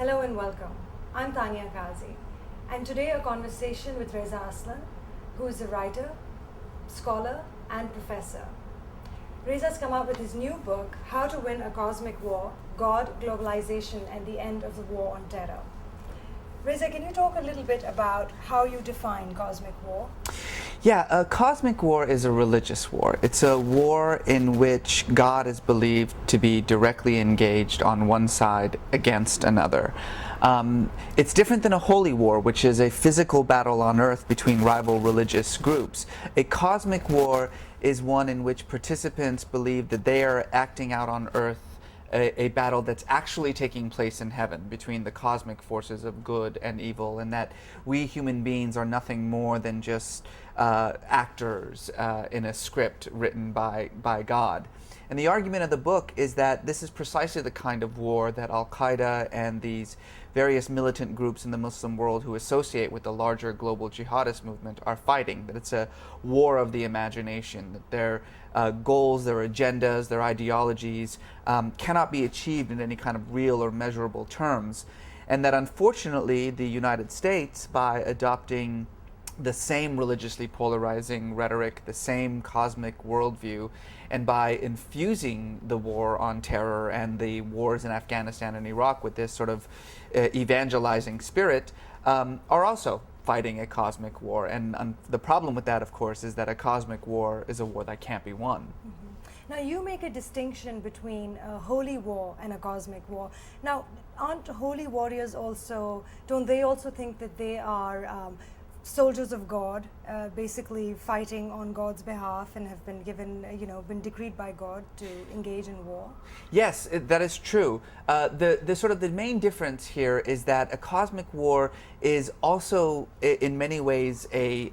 Hello and welcome. I'm Tania Kazi, and today a conversation with Resa Aslan, who is a writer, scholar, and professor. Reza's come up with his new book, How to Win a Cosmic War: God, Globalization, and the End of the War on Terror. Reza, can you talk a little bit about how you define cosmic war? Yeah, a cosmic war is a religious war. It's a war in which God is believed to be directly engaged on one side against another. It's different than a holy war, which is a physical battle on earth between rival religious groups. A cosmic war is one in which participants believe that they are acting out on earth a battle that's actually taking place in heaven between the cosmic forces of good and evil, and that we human beings are nothing more than just actors in a script written by God. And the argument of the book is that this is precisely the kind of war that Al-Qaeda and these various militant groups in the Muslim world who associate with the larger global jihadist movement are fighting, that it's a war of the imagination, that their goals, their agendas, their ideologies cannot be achieved in any kind of real or measurable terms, and that unfortunately the United States, by adopting the same religiously polarizing rhetoric, the same cosmic worldview, and by infusing the war on terror and the wars in Afghanistan and Iraq with this sort of evangelizing spirit, are also fighting a cosmic war. And the problem with that, of course, is that a cosmic war is a war that can't be won. Mm-hmm. Now, you make a distinction between a holy war and a cosmic war. Now, aren't holy warriors also, don't they also think that they are soldiers of God, basically fighting on God's behalf and have been given, been decreed by God to engage in war? Yes, that is true. The main difference here is that a cosmic war is also, in many ways, a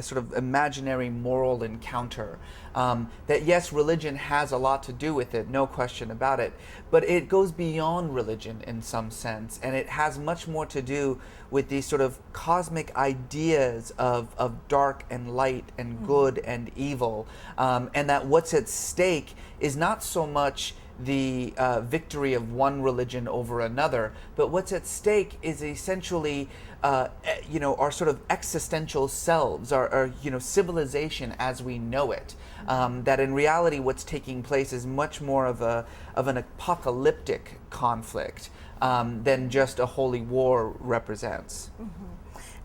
sort of imaginary moral encounter. That yes, religion has a lot to do with it, no question about it, but it goes beyond religion in some sense, and it has much more to do with these sort of cosmic ideas of dark and light and good and evil, and that what's at stake is not so much the victory of one religion over another, but what's at stake is essentially our sort of existential selves, our civilization as we know it. That in reality what's taking place is much more of an apocalyptic conflict than just a holy war represents. Mm-hmm.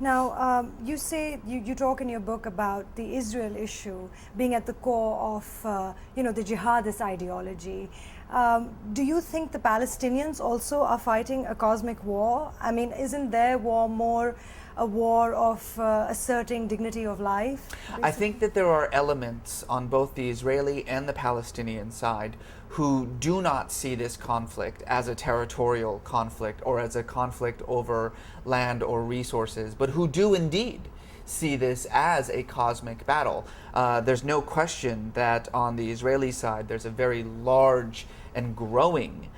Now, you talk in your book about the Israel issue being at the core of the jihadist ideology. Do you think the Palestinians also are fighting a cosmic war? I mean, isn't their war more a war of asserting dignity of life, basically? I think that there are elements on both the Israeli and the Palestinian side who do not see this conflict as a territorial conflict or as a conflict over land or resources, but who do indeed see this as a cosmic battle. There's no question that on the Israeli side there's a very large and growing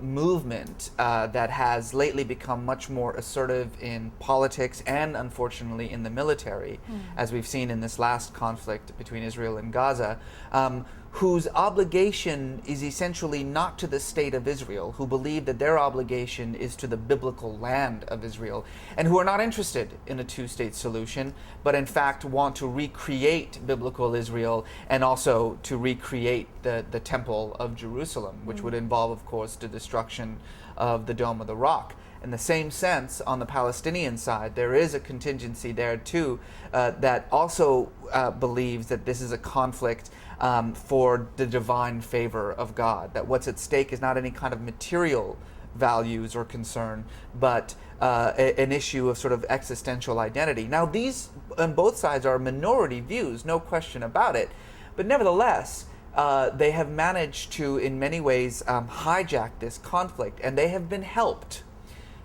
movement that has lately become much more assertive in politics and unfortunately in the military, as we've seen in this last conflict between Israel and Gaza, whose obligation is essentially not to the state of Israel, who believe that their obligation is to the biblical land of Israel, and who are not interested in a two-state solution, but in fact want to recreate biblical Israel and also to recreate the Temple of Jerusalem, which would involve, of course, the destruction of the Dome of the Rock. In the same sense, on the Palestinian side, there is a contingency there too that also believes that this is a conflict for the divine favor of God, that what's at stake is not any kind of material values or concern, but an issue of sort of existential identity. Now, these on both sides are minority views, no question about it, but nevertheless, they have managed to, in many ways, hijack this conflict, and they have been helped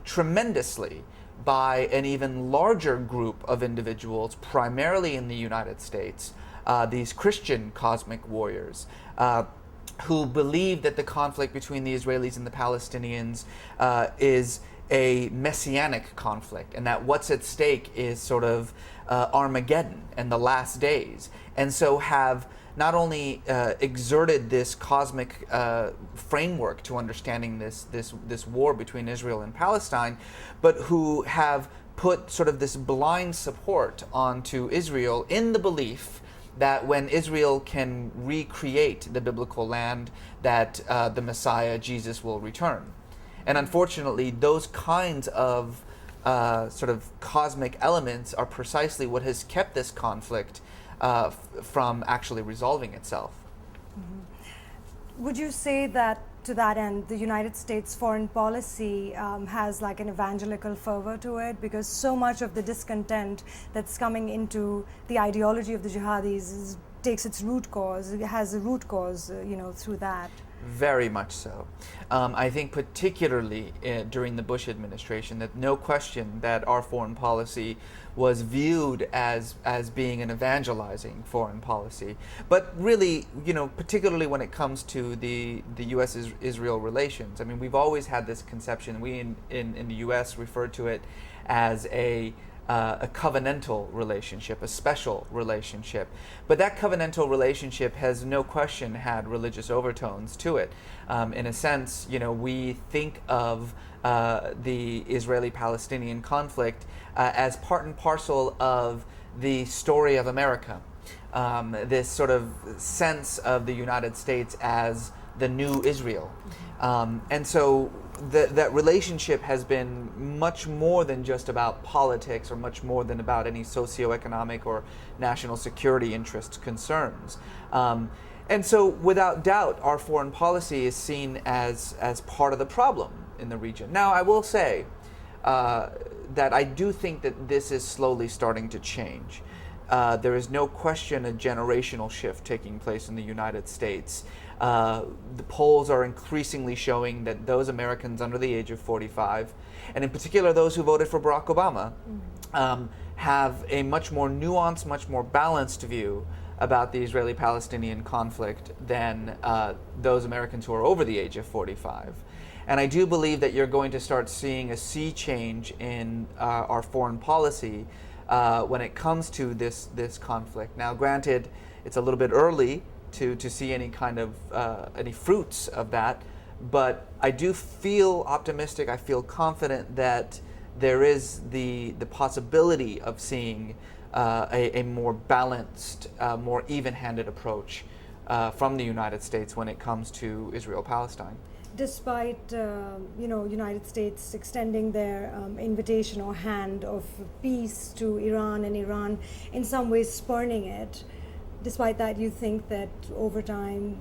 tremendously by an even larger group of individuals, primarily in the United States, these Christian cosmic warriors, who believe that the conflict between the Israelis and the Palestinians is a messianic conflict, and that what's at stake is sort of Armageddon and the last days, and so have not only exerted this cosmic framework to understanding this war between Israel and Palestine, but who have put sort of this blind support onto Israel in the belief that when Israel can recreate the biblical land, that the Messiah, Jesus, will return. And unfortunately, those kinds of sort of cosmic elements are precisely what has kept this conflict from actually resolving itself. Mm-hmm. Would you say that, to that end, the United States foreign policy has like an evangelical fervor to it, because so much of the discontent that's coming into the ideology of the jihadis takes its root cause, it has a root cause, through that? Very much so. I think particularly during the Bush administration, that no question that our foreign policy was viewed as being an evangelizing foreign policy. But really, particularly when it comes to the U.S.-Israel relations, I mean, we've always had this conception. We in the U.S. refer to it as a covenantal relationship, a special relationship. But that covenantal relationship has no question had religious overtones to it. In a sense, we think of the Israeli-Palestinian conflict as part and parcel of the story of America. This sort of sense of the United States as the new Israel. And so that relationship has been much more than just about politics, or much more than about any socioeconomic or national security interest concerns. And so without doubt, our foreign policy is seen as part of the problem in the region. Now, I will say that I do think that this is slowly starting to change. There is no question a generational shift taking place in the United States. The polls are increasingly showing that those Americans under the age of 45, and in particular those who voted for Barack Obama, have a much more nuanced, much more balanced view about the Israeli-Palestinian conflict than those Americans who are over the age of 45. And I do believe that you're going to start seeing a sea change in our foreign policy when it comes to this conflict. Now, granted, it's a little bit early to see any kind of any fruits of that, but I do feel optimistic. I feel confident that there is the possibility of seeing a more balanced, more even-handed approach from the United States when it comes to Israel-Palestine. Despite United States extending their invitation or hand of peace to Iran, and Iran in some ways spurning it, despite that, you think that over time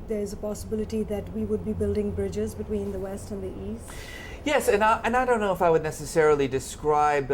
there's a possibility that we would be building bridges between the West and the East? Yes, and I don't know if I would necessarily describe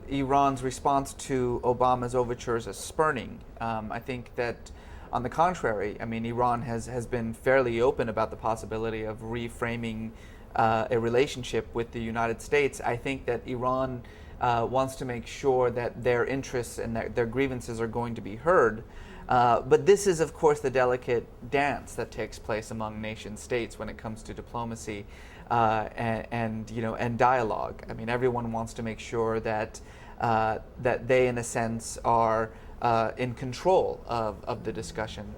Iran's response to Obama's overtures as spurning. I think that, on the contrary, I mean, Iran has been fairly open about the possibility of reframing a relationship with the United States. I think that Iran wants to make sure that their interests and their grievances are going to be heard. But this is, of course, the delicate dance that takes place among nation states when it comes to diplomacy and dialogue. I mean, everyone wants to make sure that they, in a sense, are in control of the discussion.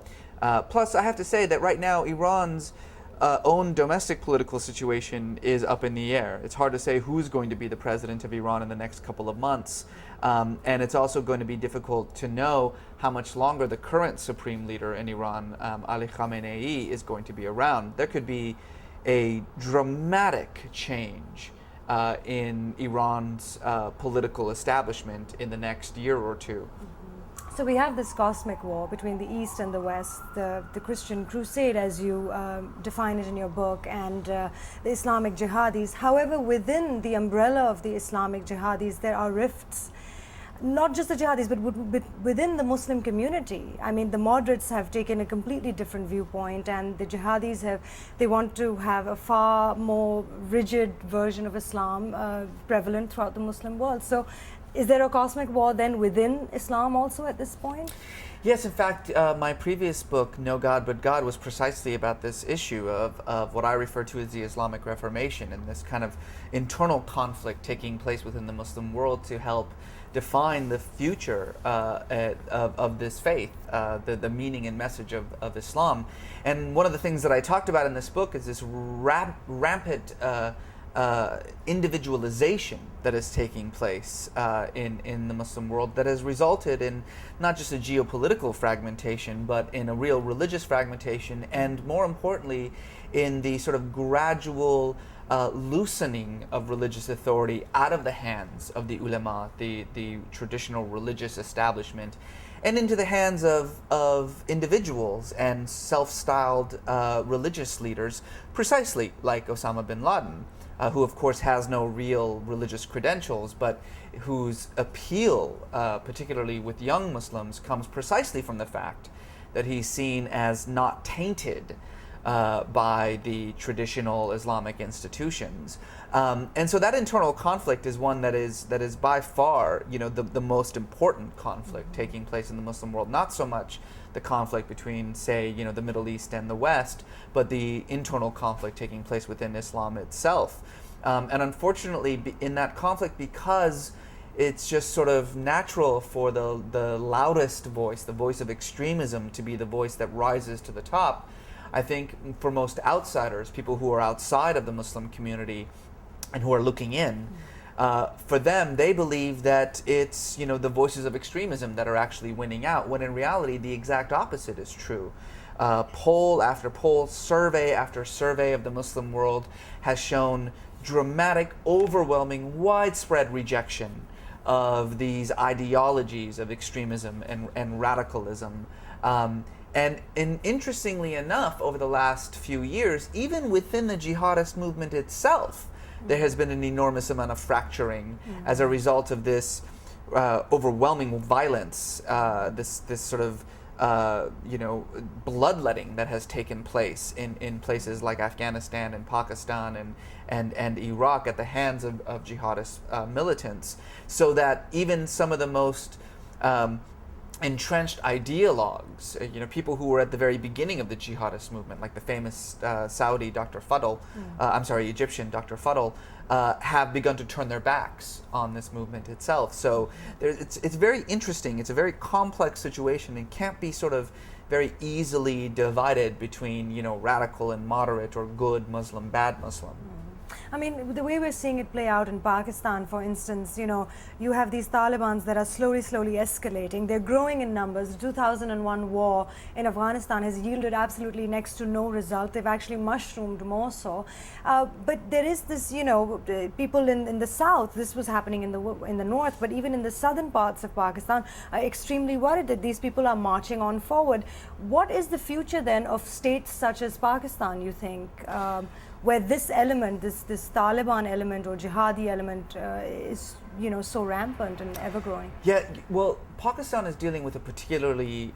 Plus, I have to say that right now, Iran's own domestic political situation is up in the air. It's hard to say who's going to be the president of Iran in the next couple of months. And it's also going to be difficult to know how much longer the current supreme leader in Iran, Ali Khamenei, is going to be around. There could be a dramatic change in Iran's political establishment in the next year or two. So we have this cosmic war between the East and the West, the Christian crusade, as you define it in your book, and the Islamic Jihadis. However, within the umbrella of the Islamic Jihadis, there are rifts. Not just the jihadis, but within the Muslim community. I mean, the moderates have taken a completely different viewpoint, and the jihadis they want to have a far more rigid version of Islam prevalent throughout the Muslim world. So, is there a cosmic war then within Islam also at this point? Yes, in fact, my previous book, No God But God, was precisely about this issue of what I refer to as the Islamic Reformation, and this kind of internal conflict taking place within the Muslim world to help define the future of this faith, the meaning and message of Islam. And one of the things that I talked about in this book is this rampant individualization that is taking place in the Muslim world, that has resulted in not just a geopolitical fragmentation, but in a real religious fragmentation, and more importantly, in the sort of gradual loosening of religious authority out of the hands of the ulama, the traditional religious establishment, and into the hands of individuals and self-styled religious leaders, precisely like Osama bin Laden, who of course has no real religious credentials, but whose appeal, particularly with young Muslims, comes precisely from the fact that he's seen as not tainted by the traditional Islamic institutions. And so that internal conflict is one that is by far, the most important conflict taking place in the Muslim world. Not so much the conflict between, say, the Middle East and the West, but the internal conflict taking place within Islam itself. And unfortunately, in that conflict, because it's just sort of natural for the loudest voice, the voice of extremism, to be the voice that rises to the top, I think for most outsiders, people who are outside of the Muslim community and who are looking in, for them, they believe that it's the voices of extremism that are actually winning out, when in reality the exact opposite is true. Poll after poll, survey after survey of the Muslim world has shown dramatic, overwhelming, widespread rejection of these ideologies of extremism and radicalism. And interestingly enough, over the last few years, even within the jihadist movement itself, there has been an enormous amount of fracturing as a result of this overwhelming violence, this sort of bloodletting that has taken place in places like Afghanistan and Pakistan and Iraq at the hands of jihadist militants, so that even some of the most entrenched ideologues, people who were at the very beginning of the jihadist movement, like the famous Egyptian Dr. Fuddle, have begun to turn their backs on this movement itself. So it's very interesting. It's a very complex situation and can't be sort of very easily divided between, radical and moderate, or good Muslim, bad Muslim. I mean, the way we're seeing it play out in Pakistan, for instance, you have these Talibans that are slowly escalating. They're growing in numbers. The 2001 war in Afghanistan has yielded absolutely next to no result. They've actually mushroomed more so. But there is this, people in the south, this was happening in the north, but even in the southern parts of Pakistan are extremely worried that these people are marching on forward. What is the future then of states such as Pakistan, you think? Where this element, this Taliban element or jihadi element is, so rampant and ever growing? Yeah, well, Pakistan is dealing with a particularly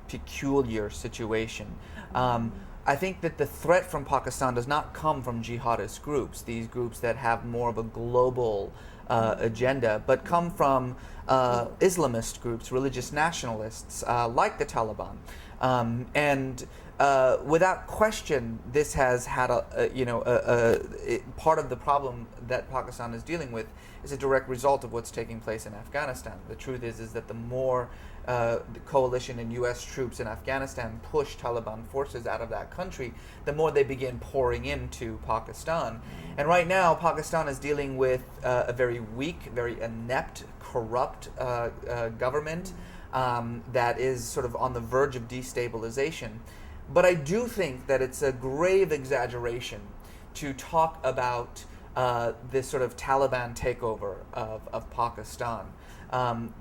peculiar situation. I think that the threat from Pakistan does not come from jihadist groups, these groups that have more of a global agenda, but come from Islamist groups, religious nationalists like the Taliban. Without question, this has had part of the problem that Pakistan is dealing with is a direct result of what's taking place in Afghanistan. The truth is that the more the coalition and U.S. troops in Afghanistan push Taliban forces out of that country, the more they begin pouring into Pakistan. And right now, Pakistan is dealing with a very weak, very inept, corrupt government that is sort of on the verge of destabilization. But I do think that it's a grave exaggeration to talk about this sort of Taliban takeover of Pakistan.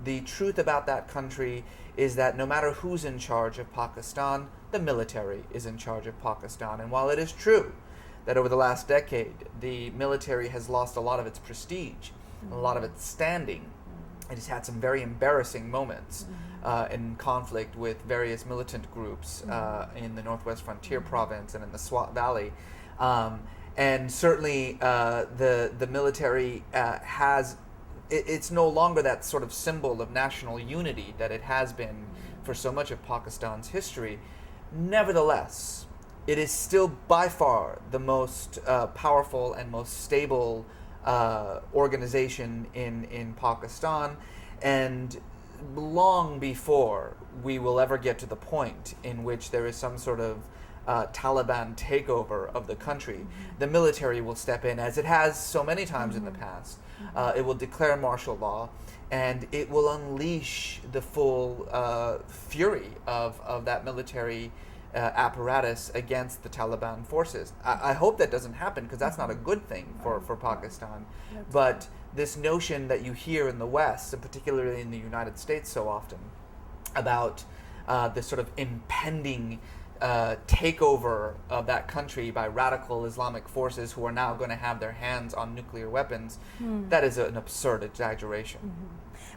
The truth about that country is that no matter who's in charge of Pakistan, the military is in charge of Pakistan. And while it is true that over the last decade, the military has lost a lot of its prestige, a lot of its standing, it has had some very embarrassing moments in conflict with various militant groups in the Northwest Frontier Province and in the Swat Valley. And certainly the military it's no longer that sort of symbol of national unity that it has been for so much of Pakistan's history. Nevertheless, it is still by far the most powerful and most stable organization in Pakistan, and long before we will ever get to the point in which there is some sort of Taliban takeover of the country, the military will step in, as it has so many times in the past. It will declare martial law, and it will unleash the full fury of that military apparatus against the Taliban forces. I hope that doesn't happen, because that's not a good thing for Pakistan. But this notion that you hear in the West, and particularly in the United States so often, about this sort of impending takeover of that country by radical Islamic forces who are now going to have their hands on nuclear weapons, that is an absurd exaggeration.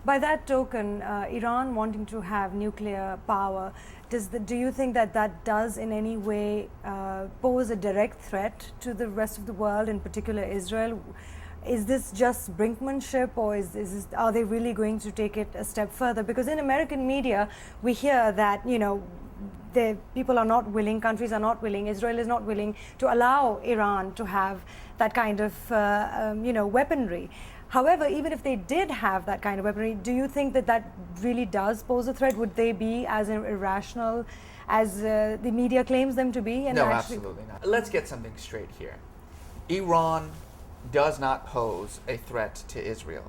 By that token, Iran wanting to have nuclear power, do you think that does in any way pose a direct threat to the rest of the world, in particular Israel? Is this just brinkmanship, or are they really going to take it a step further? Because in American media, we hear that, people are not willing, countries are not willing, Israel is not willing to allow Iran to have that kind of, weaponry. However, even if they did have that kind of weaponry, do you think that really does pose a threat? Would they be as irrational as the media claims them to be? No, absolutely not. Let's get something straight here. Iran does not pose a threat to Israel.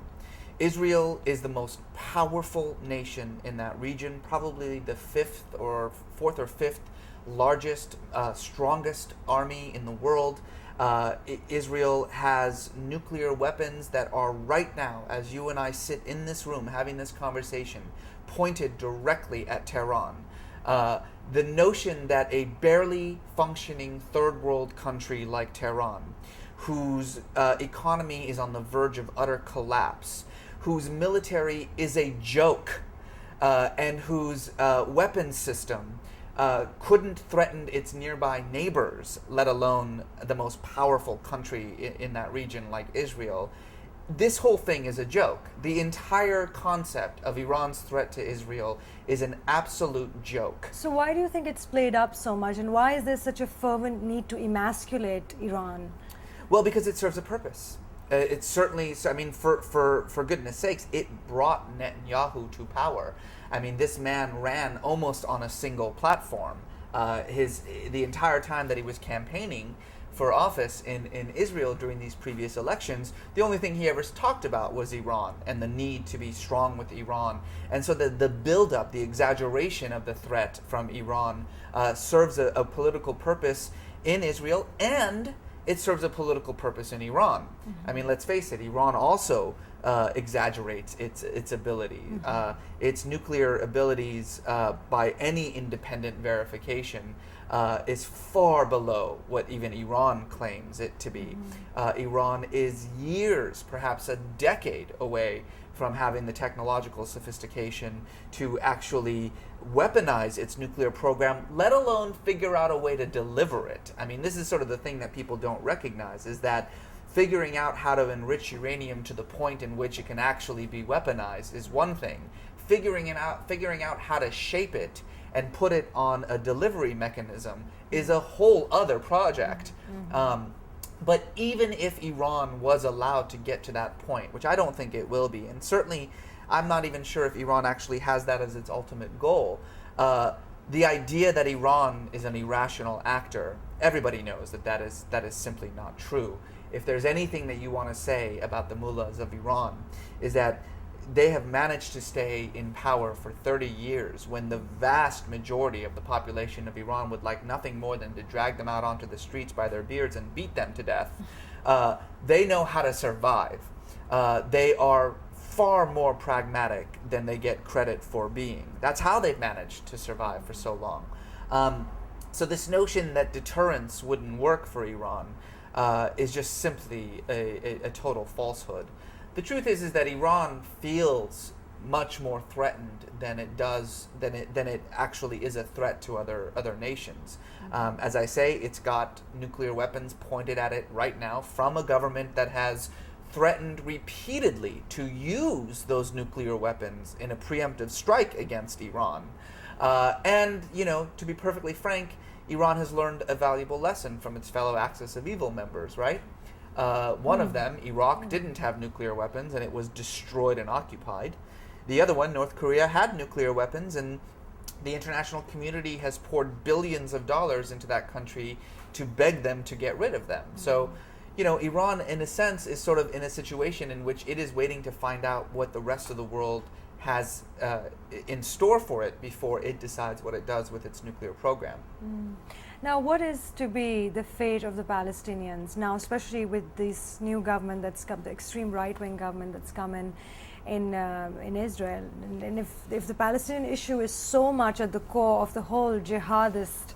Israel is the most powerful nation in that region, probably the fourth or fifth largest, strongest army in the world. Israel has nuclear weapons that are right now, as you and I sit in this room having this conversation, pointed directly at Tehran. The notion that a barely functioning third world country like Tehran, whose economy is on the verge of utter collapse, whose military is a joke, and whose weapons system couldn't threaten its nearby neighbors, let alone the most powerful country in that region like Israel. This whole thing is a joke. The entire concept of Iran's threat to Israel is an absolute joke. So why do you think it's played up so much, and why is there such a fervent need to emasculate Iran? Well, because it serves a purpose. It certainly, for goodness sakes, it brought Netanyahu to power. I mean, this man ran almost on a single platform. The entire time that he was campaigning for office in Israel during these previous elections, the only thing he ever talked about was Iran and the need to be strong with Iran. And so the build-up, the exaggeration of the threat from Iran serves a political purpose in Israel, and it serves a political purpose in Iran. I mean, let's face it, Iran also exaggerates its ability. Its nuclear abilities, by any independent verification, is far below what even Iran claims it to be. Iran is years, perhaps a decade away from having the technological sophistication to actually weaponize its nuclear program, let alone figure out a way to deliver it. I mean, this is sort of the thing that people don't recognize, is that figuring out how to enrich uranium to the point in which it can actually be weaponized is one thing. Figuring out how to shape it and put it on a delivery mechanism is a whole other project. But even if Iran was allowed to get to that point, which I don't think it will be, and certainly I'm not even sure if Iran actually has that as its ultimate goal, the idea that Iran is an irrational actor, everybody knows that is simply not true. If there's anything that you want to say about the mullahs of Iran, is that they have managed to stay in power for 30 years when the vast majority of the population of Iran would like nothing more than to drag them out onto the streets by their beards and beat them to death. They know how to survive. They are far more pragmatic than they get credit for being. That's how they've managed to survive for so long. So this notion that deterrence wouldn't work for Iran is just simply a total falsehood. The truth is that Iran feels much more threatened than it actually is a threat to other nations. As I say, it's got nuclear weapons pointed at it right now from a government that has threatened repeatedly to use those nuclear weapons in a preemptive strike against Iran. And, to be perfectly frank, Iran has learned a valuable lesson from its fellow Axis of Evil members, right? One of them, Iraq, didn't have nuclear weapons, and it was destroyed and occupied. The other one, North Korea, had nuclear weapons, and the international community has poured billions of dollars into that country to beg them to get rid of them. So, Iran, in a sense, is sort of in a situation in which it is waiting to find out what the rest of the world has in store for it before it decides what it does with its nuclear program. Now, what is to be the fate of the Palestinians now, especially with this new government that's come, the extreme right-wing government that's come in Israel? And if the Palestinian issue is so much at the core of the whole jihadist,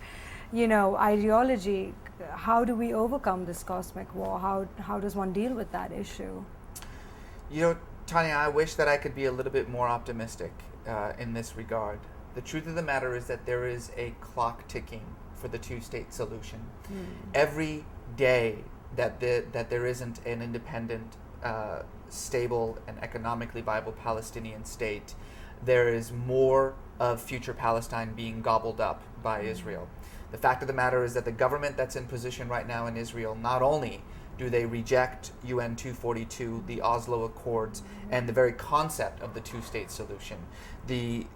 ideology, how do we overcome this cosmic war? How does one deal with that issue? Tania, I wish that I could be a little bit more optimistic in this regard. The truth of the matter is that there is a clock ticking for the two-state solution. Every day that there isn't an independent, stable, and economically viable Palestinian state, there is more of future Palestine being gobbled up by Israel. The fact of the matter is that the government that's in position right now in Israel, not only do they reject UN 242, the Oslo Accords, and the very concept of the two-state solution. The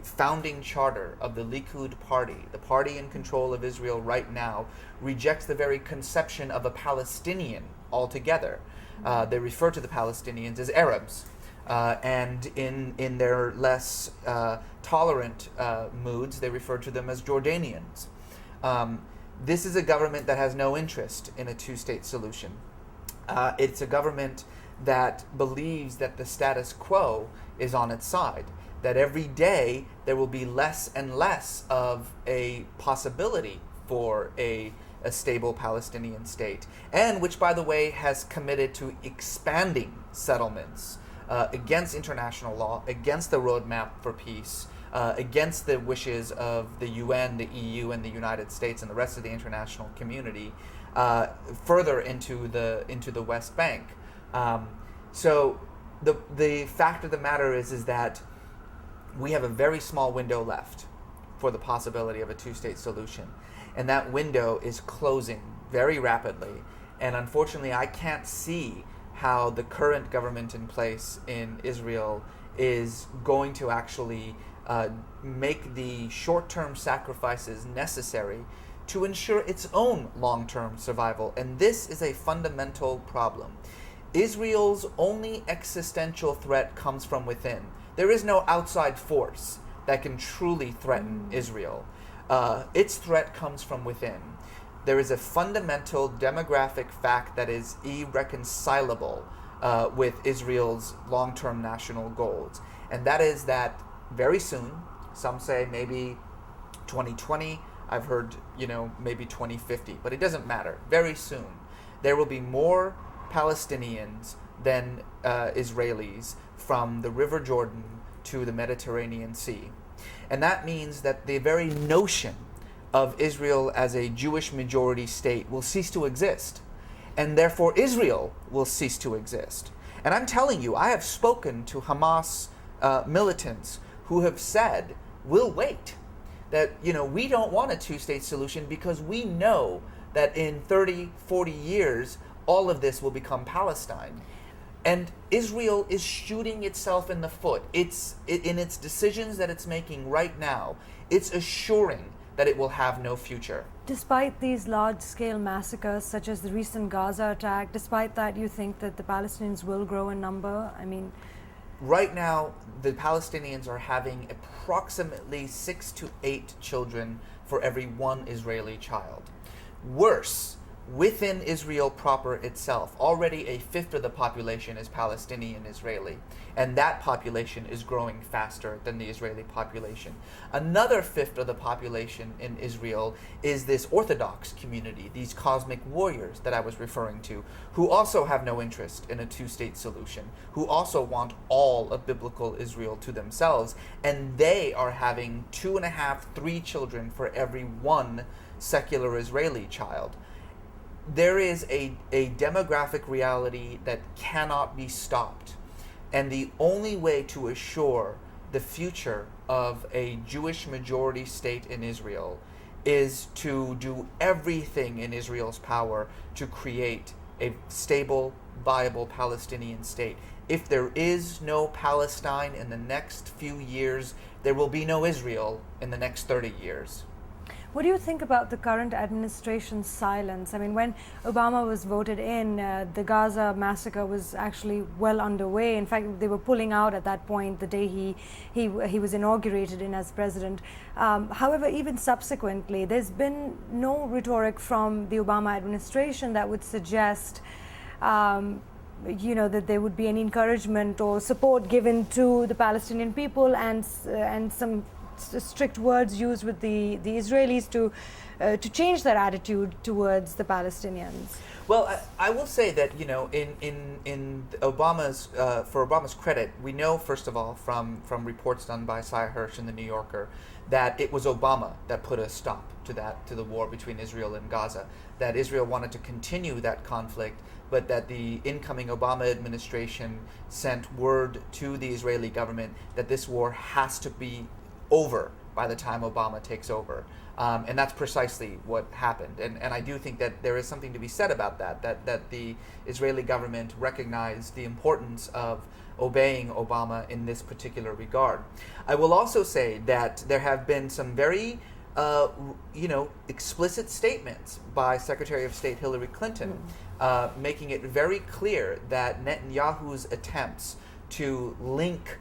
founding charter of the Likud party, the party in control of Israel right now, rejects the very conception of a Palestinian altogether. They refer to the Palestinians as Arabs. And in their less tolerant moods, they refer to them as Jordanians. This is a government that has no interest in a two-state solution. It's a government that believes that the status quo is on its side, that every day there will be less and less of a possibility for a stable Palestinian state, and which, by the way, has committed to expanding settlements against international law, against the roadmap for peace, against the wishes of the UN, the EU, and the United States and the rest of the international community, further into the West Bank. So the fact of the matter is that we have a very small window left for the possibility of a two-state solution, and that window is closing very rapidly. And unfortunately, I can't see how the current government in place in Israel is going to actually make the short-term sacrifices necessary to ensure its own long-term survival. And this is a fundamental problem. Israel's only existential threat comes from within. There is no outside force that can truly threaten Israel. Its threat comes from within. There is a fundamental demographic fact that is irreconcilable with Israel's long-term national goals. And that is that very soon, some say maybe 2020, I've heard, maybe 2050, but it doesn't matter. Very soon, there will be more Palestinians than Israelis from the River Jordan to the Mediterranean Sea. And that means that the very notion of Israel as a Jewish majority state will cease to exist. And therefore Israel will cease to exist. And I'm telling you, I have spoken to Hamas militants who have said, we'll wait. That, we don't want a two-state solution because we know that in 30, 40 years, all of this will become Palestine. And Israel is shooting itself in the foot. In its decisions that it's making right now, it's assuring that it will have no future. Despite these large-scale massacres, such as the recent Gaza attack, despite that, you think that the Palestinians will grow in number? Right now, the Palestinians are having approximately 6 to 8 children for every one Israeli child. Worse, within Israel proper itself, already a fifth of the population is Palestinian Israeli, and that population is growing faster than the Israeli population. Another fifth of the population in Israel is this Orthodox community, these cosmic warriors that I was referring to, who also have no interest in a two-state solution, who also want all of biblical Israel to themselves, and they are having 2.5, 3 children for every one secular Israeli child. There is a demographic reality that cannot be stopped. And the only way to assure the future of a Jewish majority state in Israel is to do everything in Israel's power to create a stable, viable Palestinian state. If there is no Palestine in the next few years, there will be no Israel in the next 30 years. What do you think about the current administration's silence? I mean, when Obama was voted in, the Gaza massacre was actually well underway. In fact, they were pulling out at that point the day he was inaugurated in as president. However, even subsequently, there's been no rhetoric from the Obama administration that would suggest that there would be an encouragement or support given to the Palestinian people, and some strict words used with the Israelis to change their attitude towards the Palestinians. Well, I will say that in Obama's for Obama's credit, we know first of all from reports done by Cy Hirsch in the New Yorker that it was Obama that put a stop to the war between Israel and Gaza. That Israel wanted to continue that conflict, but that the incoming Obama administration sent word to the Israeli government that this war has to be over by the time Obama takes over. And that's precisely what happened. And I do think that there is something to be said about that the Israeli government recognized the importance of obeying Obama in this particular regard. I will also say that there have been some very explicit statements by Secretary of State Hillary Clinton making it very clear that Netanyahu's attempts to link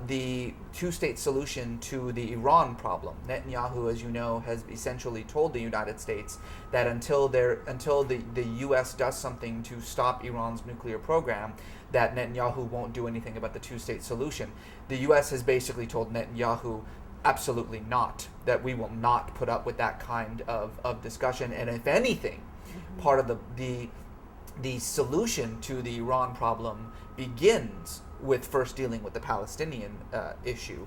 the two-state solution to the Iran problem. Netanyahu, as you know, has essentially told the United States that until the U.S. does something to stop Iran's nuclear program, that Netanyahu won't do anything about the two-state solution. The U.S. has basically told Netanyahu, absolutely not, that we will not put up with that kind of discussion, and if anything, part of the solution to the Iran problem begins with first dealing with the Palestinian issue.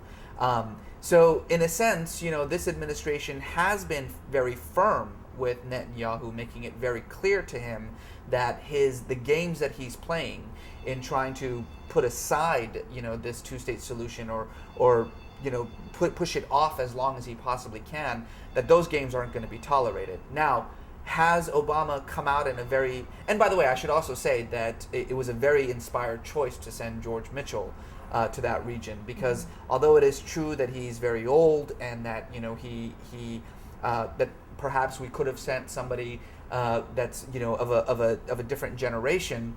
So in a sense, this administration has been very firm with Netanyahu, making it very clear to him that the games that he's playing in trying to put aside, this two-state solution or push it off as long as he possibly can, that those games aren't going to be tolerated. Now, has Obama come out in a very... And by the way, I should also say that it was a very inspired choice to send George Mitchell to that region, because although it is true that he's very old and that, that perhaps we could have sent somebody that's, of a different generation,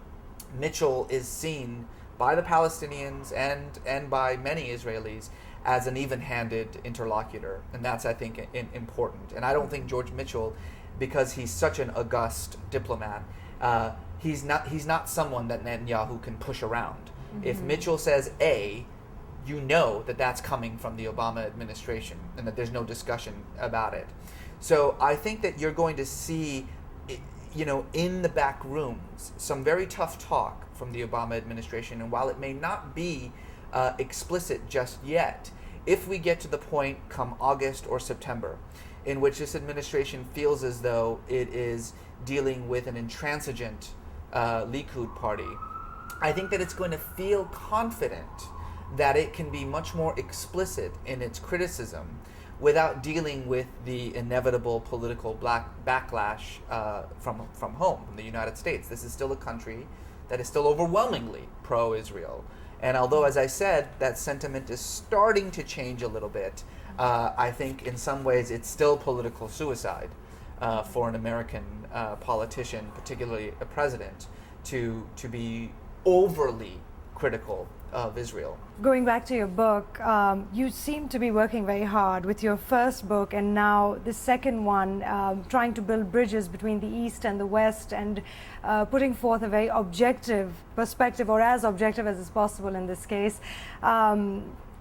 Mitchell is seen by the Palestinians and by many Israelis as an even-handed interlocutor, and that's, I think, important. And I don't think George Mitchell, because he's such an august diplomat, he's not someone that Netanyahu can push around. If Mitchell says A, you know that that's coming from the Obama administration and that there's no discussion about it. So I think that you're going to see, in the back rooms, some very tough talk from the Obama administration. And while it may not be explicit just yet, if we get to the point come August or September in which this administration feels as though it is dealing with an intransigent Likud party, I think that it's going to feel confident that it can be much more explicit in its criticism without dealing with the inevitable political backlash from home, from the United States. This is still a country that is still overwhelmingly pro-Israel. And although, as I said, that sentiment is starting to change a little bit, I think in some ways it's still political suicide for an American politician, particularly a president, to be overly critical of Israel. Going back to your book, you seem to be working very hard with your first book and now the second one, trying to build bridges between the East and the West, and putting forth a very objective perspective, or as objective as is possible in this case,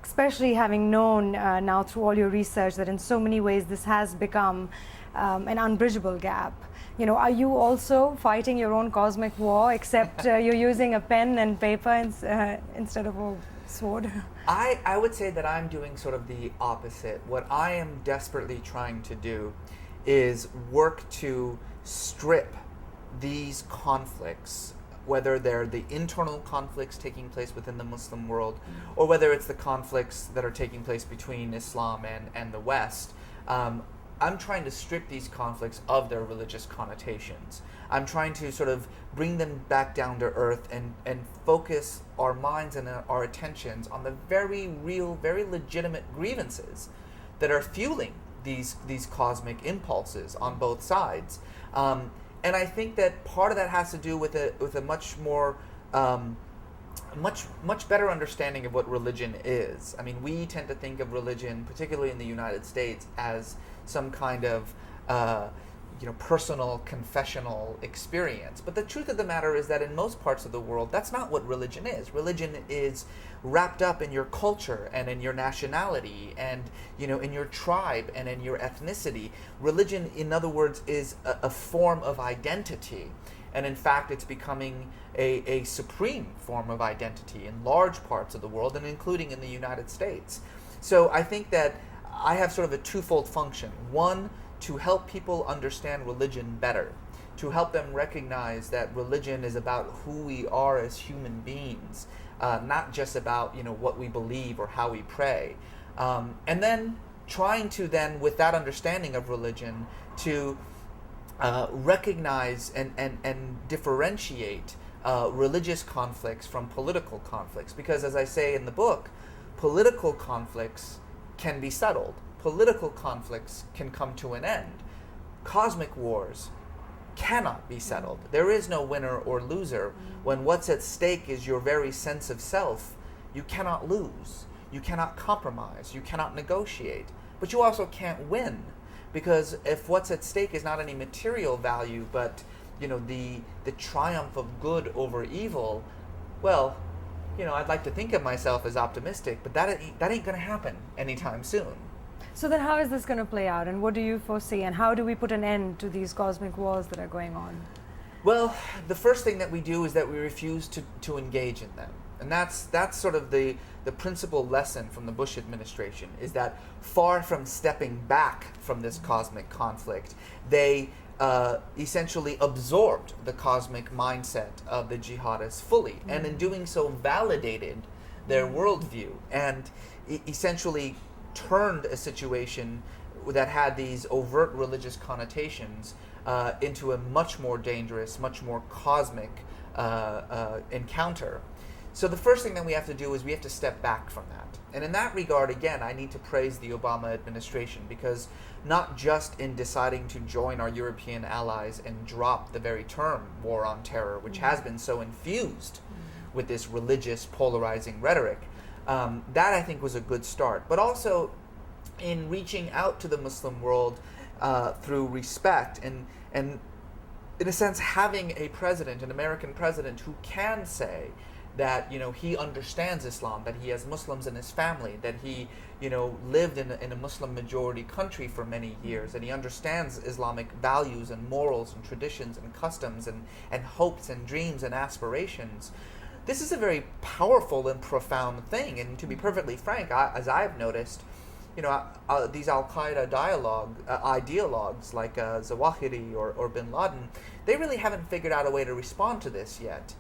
especially having known now through all your research that in so many ways this has become an unbridgeable gap. Are you also fighting your own cosmic war, except you're using a pen and paper instead of a sword? I would say that I'm doing sort of the opposite. What I am desperately trying to do is work to strip these conflicts, whether they're the internal conflicts taking place within the Muslim world, or whether it's the conflicts that are taking place between Islam and the West. I'm trying to strip these conflicts of their religious connotations. I'm trying to sort of bring them back down to earth and focus our minds and our attentions on the very real, very legitimate grievances that are fueling these cosmic impulses on both sides. And I think that part of that has to do with a much more much better understanding of what religion is. I mean, we tend to think of religion, particularly in the United States, as some kind of personal confessional experience. But the truth of the matter is that in most parts of the world, that's not what religion is. Religion is wrapped up in your culture and in your nationality and in your tribe and in your ethnicity. Religion, in other words, is a form of identity. And in fact, it's becoming a supreme form of identity in large parts of the world, and including in the United States. So I think that I have sort of a twofold function. One, to help people understand religion better, to help them recognize that religion is about who we are as human beings, not just about what we believe or how we pray. And then trying to then, with that understanding of religion, to recognize and differentiate religious conflicts from political conflicts. Because as I say in the book, political conflicts can be settled. Political conflicts can come to an end. Cosmic wars cannot be settled. There is no winner or loser. When what's at stake is your very sense of self, you cannot lose. You cannot compromise. You cannot negotiate. But you also can't win. Because if what's at stake is not any material value, but the triumph of good over evil, well, I'd like to think of myself as optimistic, but that ain't going to happen anytime soon. So then how is this going to play out, and what do you foresee, and how do we put an end to these cosmic wars that are going on? Well, the first thing that we do is that we refuse to engage in them. And that's sort of the principal lesson from the Bush administration, is that far from stepping back from this cosmic conflict, they essentially absorbed the cosmic mindset of the jihadists fully, and in doing so validated their worldview, and essentially turned a situation that had these overt religious connotations into a much more dangerous, much more cosmic encounter. So the first thing that we have to do is we have to step back from that. And in that regard, again, I need to praise the Obama administration, because not just in deciding to join our European allies and drop the very term war on terror, which has been so infused with this religious polarizing rhetoric, that I think was a good start. But also in reaching out to the Muslim world through respect and in a sense having a president, an American president, who can say that he understands Islam, that he has Muslims in his family, that he lived in a Muslim majority country for many years, and he understands Islamic values and morals and traditions and customs and hopes and dreams and aspirations. This is a very powerful and profound thing. And to be perfectly frank, as I've noticed, these Al-Qaeda ideologues like Zawahiri or Bin Laden, they really haven't figured out a way to respond to this yet.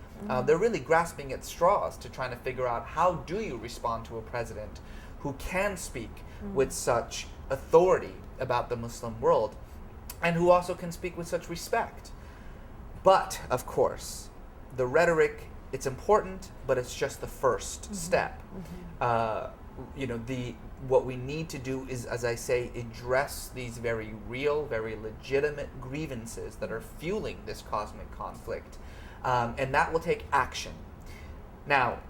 They're really grasping at straws to trying to figure out, how do you respond to a president who can speak with such authority about the Muslim world, and who also can speak with such respect. But, of course, the rhetoric, it's important, but it's just the first step. What we need to do is, as I say, address these very real, very legitimate grievances that are fueling this cosmic conflict. And that will take action. Now,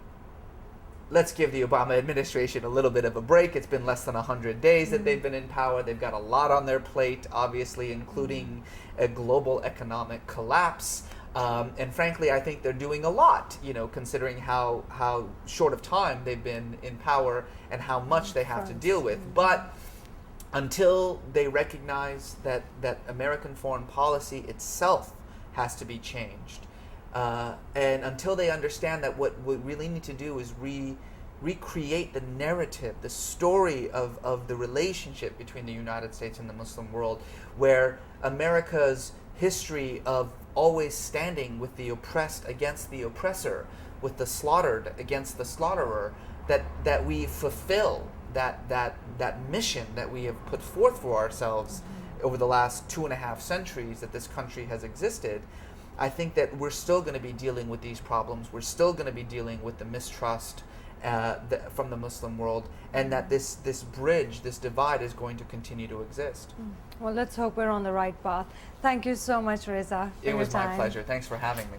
let's give the Obama administration a little bit of a break. It's been less than 100 days that they've been in power. They've got a lot on their plate, obviously, including a global economic collapse. And frankly, I think they're doing a lot, considering how short of time they've been in power and how much they have to deal with. But until they recognize that American foreign policy itself has to be changed, and until they understand that what we really need to do is recreate the narrative, the story of the relationship between the United States and the Muslim world, where America's history of always standing with the oppressed against the oppressor, with the slaughtered against the slaughterer, that we fulfill that mission that we have put forth for ourselves over the last 2.5 centuries that this country has existed, I think that we're still going to be dealing with these problems. We're still going to be dealing with the mistrust from the Muslim world, and that this bridge, this divide, is going to continue to exist. Well, let's hope we're on the right path. Thank you so much, Reza, for It was your my time. pleasure. Thanks for having me.